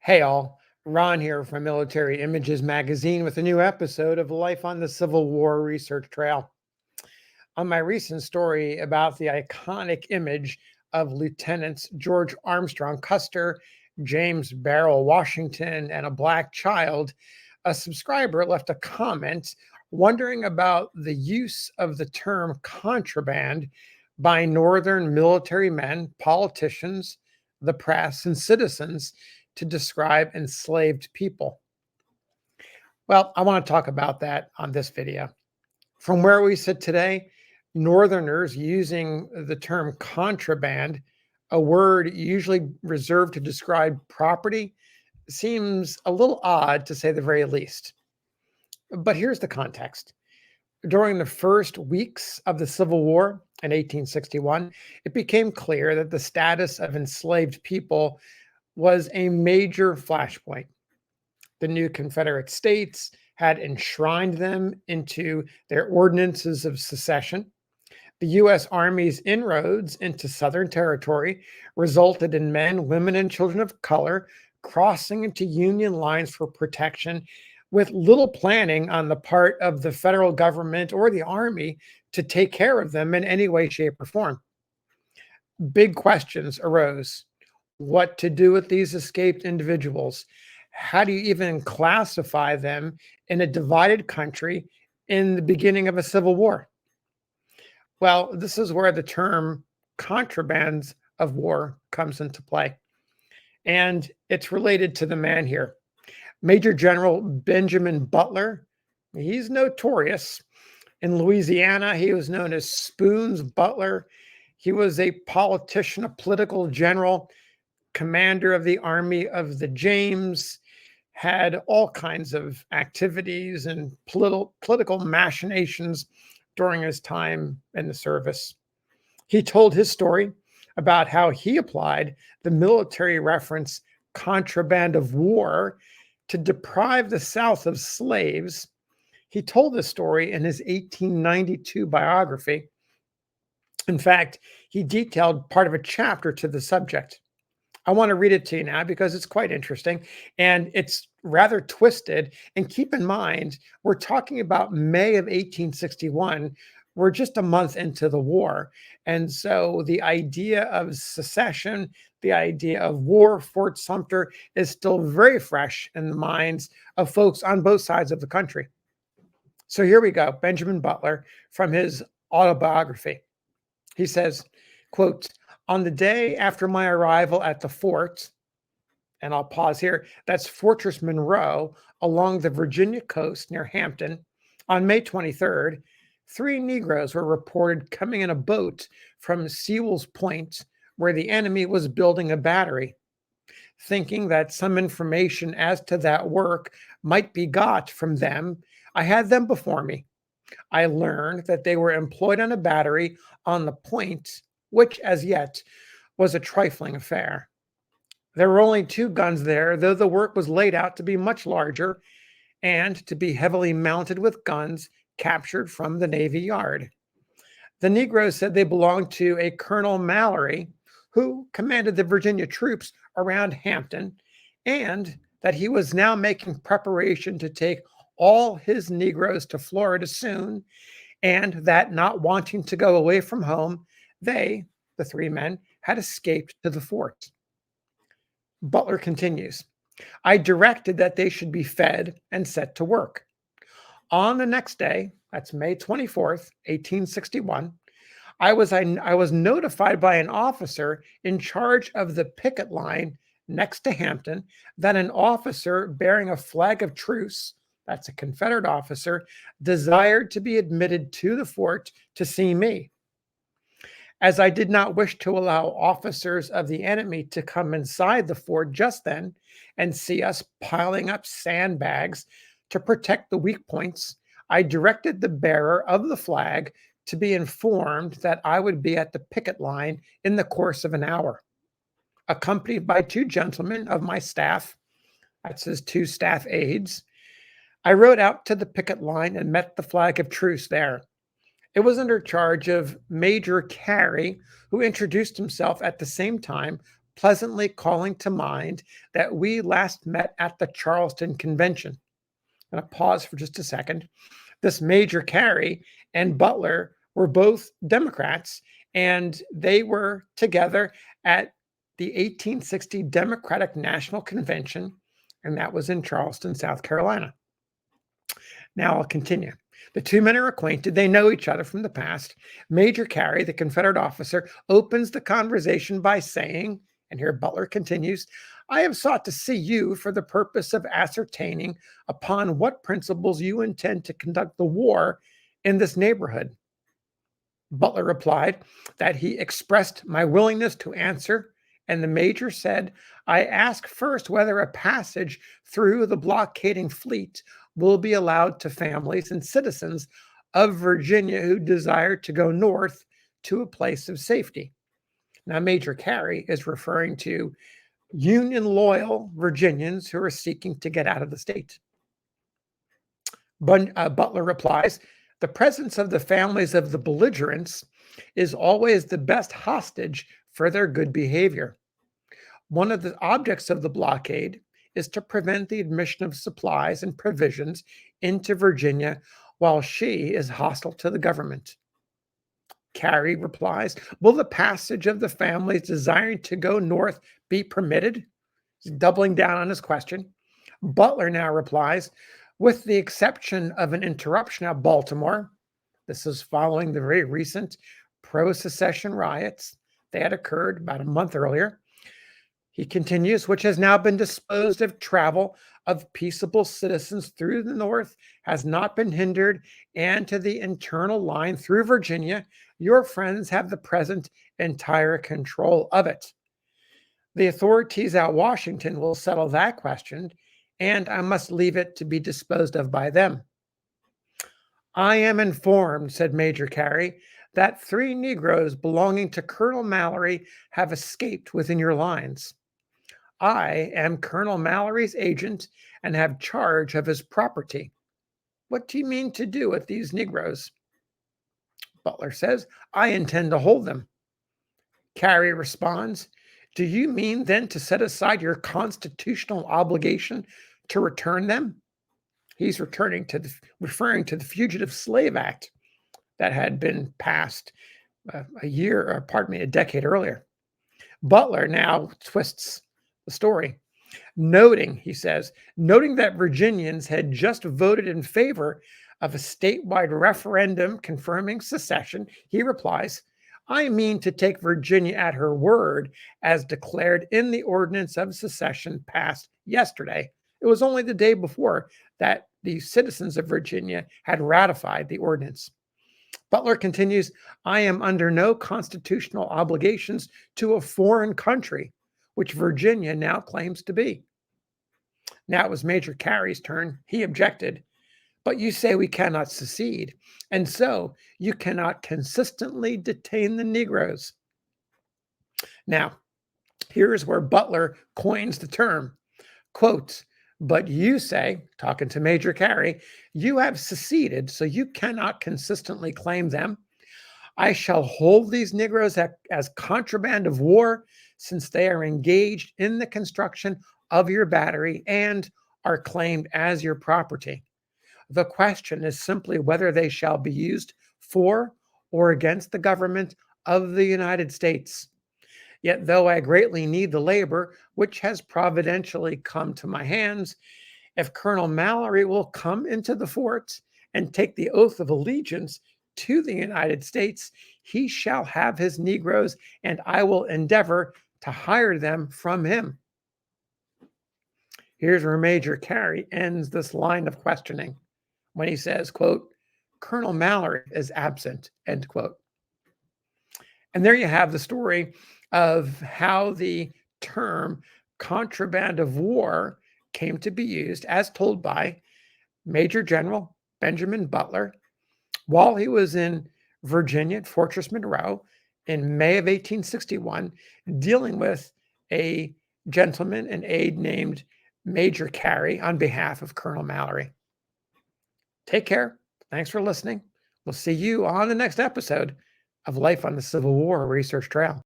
Hey all, Ron here from Military Images Magazine with a new episode of Life on the Civil War Research Trail. On my recent story about the iconic image of Lieutenants George Armstrong Custer, James Barrel Washington, and a black child, a subscriber left a comment wondering about the use of the term contraband by Northern military men, politicians, the press, and citizens to describe enslaved people. Well, I want to talk about that on this video. From where we sit today, Northerners using the term contraband, a word usually reserved to describe property, seems a little odd to say the very least. But here's the context. During the first weeks of the Civil War in 1861, it became clear that the status of enslaved people was a major flashpoint. The new Confederate states had enshrined them into their ordinances of secession. The U.S. Army's inroads into Southern territory resulted in men, women, and children of color crossing into Union lines for protection with little planning on the part of the federal government or the Army to take care of them in any way, shape, or form. Big questions arose. What to do with these escaped individuals? How do you even classify them in a divided country in the beginning of a civil war? Well, this is where the term contrabands of war comes into play. And it's related to the man here. Major General Benjamin Butler, he's notorious. In Louisiana, he was known as Spoons Butler. He was a politician, a political general, commander of the Army of the James, had all kinds of activities and political machinations during his time in the service. He told his story about how he applied the military reference Contraband of War to deprive the South of slaves. He told this story in his 1892 biography. In fact, he detailed part of a chapter to the subject. I want to read it to you now because it's quite interesting and it's rather twisted. And keep in mind, we're talking about May of 1861. We're just a month into the war. And so the idea of secession, the idea of war, Fort Sumter, is still very fresh in the minds of folks on both sides of the country. So here we go, Benjamin Butler from his autobiography. He says, quote, "On the day after my arrival at the fort," and I'll pause here, that's Fortress Monroe along the Virginia coast near Hampton, on May 23rd, 3 Negroes were reported coming in a boat from Sewell's Point, where the enemy was building a battery. Thinking that some information as to that work might be got from them, I had them before me. I learned that they were employed on a battery on the point, which as yet was a trifling affair. There were only 2 guns there, though the work was laid out to be much larger and to be heavily mounted with guns captured from the Navy Yard. The Negroes said they belonged to a Colonel Mallory, who commanded the Virginia troops around Hampton, and that he was now making preparation to take all his Negroes to Florida soon, and that not wanting to go away from home, they, the 3 men, had escaped to the fort. Butler continues, I directed that they should be fed and set to work. On the next day, that's May 24th, 1861, I was notified by an officer in charge of the picket line next to Hampton that an officer bearing a flag of truce, that's a Confederate officer, desired to be admitted to the fort to see me. As I did not wish to allow officers of the enemy to come inside the fort just then and see us piling up sandbags to protect the weak points, I directed the bearer of the flag to be informed that I would be at the picket line in the course of an hour. Accompanied by 2 gentlemen of my staff, that's his 2 staff aides, I rode out to the picket line and met the flag of truce there. It was under charge of Major Carey, who introduced himself at the same time, pleasantly calling to mind that we last met at the Charleston Convention. I'm going to pause for just a second. This Major Carey and Butler were both Democrats, and they were together at the 1860 Democratic National Convention, and that was in Charleston, South Carolina. Now I'll continue. The two men are acquainted. They know each other from the past. Major Carey, the Confederate officer, opens the conversation by saying, and here Butler continues, I have sought to see you for the purpose of ascertaining upon what principles you intend to conduct the war in this neighborhood. Butler replied that he expressed my willingness to answer, and the major said, I ask first whether a passage through the blockading fleet will be allowed to families and citizens of Virginia who desire to go north to a place of safety. Now, Major Carey is referring to Union loyal Virginians who are seeking to get out of the state. Butler replies, the presence of the families of the belligerents is always the best hostage for their good behavior. One of the objects of the blockade is to prevent the admission of supplies and provisions into Virginia while she is hostile to the government. Carey replies, will the passage of the families desiring to go north be permitted? He's doubling down on his question. Butler now replies, with the exception of an interruption at Baltimore, this is following the very recent pro-secession riots. They had occurred about a month earlier. He continues, which has now been disposed of, travel of peaceable citizens through the north has not been hindered, and to the internal line through Virginia, your friends have the present entire control of it. The authorities at Washington will settle that question, and I must leave it to be disposed of by them. I am informed, said Major Carey, that 3 Negroes belonging to Colonel Mallory have escaped within your lines. I am Colonel Mallory's agent and have charge of his property. What do you mean to do with these Negroes? Butler says, I intend to hold them. Carey responds, do you mean then to set aside your constitutional obligation to return them? He's referring to the Fugitive Slave Act that had been passed a decade earlier. Butler now twists the story, noting that Virginians had just voted in favor of a statewide referendum confirming secession. He replies, I mean to take Virginia at her word as declared in the ordinance of secession passed yesterday. It was only the day before that the citizens of Virginia had ratified the ordinance. Butler continues, I am under no constitutional obligations to a foreign country, which Virginia now claims to be. Now it was Major Carey's turn. He objected, but you say we cannot secede, and so you cannot consistently detain the Negroes. Now, here's where Butler coins the term, quote, but you say, talking to Major Carey, you have seceded, so you cannot consistently claim them. I shall hold these Negroes as contraband of war, since they are engaged in the construction of your battery and are claimed as your property. The question is simply whether they shall be used for or against the government of the United States. Yet though I greatly need the labor which has providentially come to my hands, if Colonel Mallory will come into the fort and take the oath of allegiance to the United States, he shall have his Negroes, and I will endeavor to hire them from him. Here's where Major Carey ends this line of questioning when he says, quote, Colonel Mallory is absent, end quote. And there you have the story of how the term contraband of war came to be used as told by Major General Benjamin Butler while he was in Virginia at Fortress Monroe in May of 1861, dealing with a gentleman, an aide named Major Carey on behalf of Colonel Mallory. Take care. Thanks for listening. We'll see you on the next episode of Life on the Civil War Research Trail.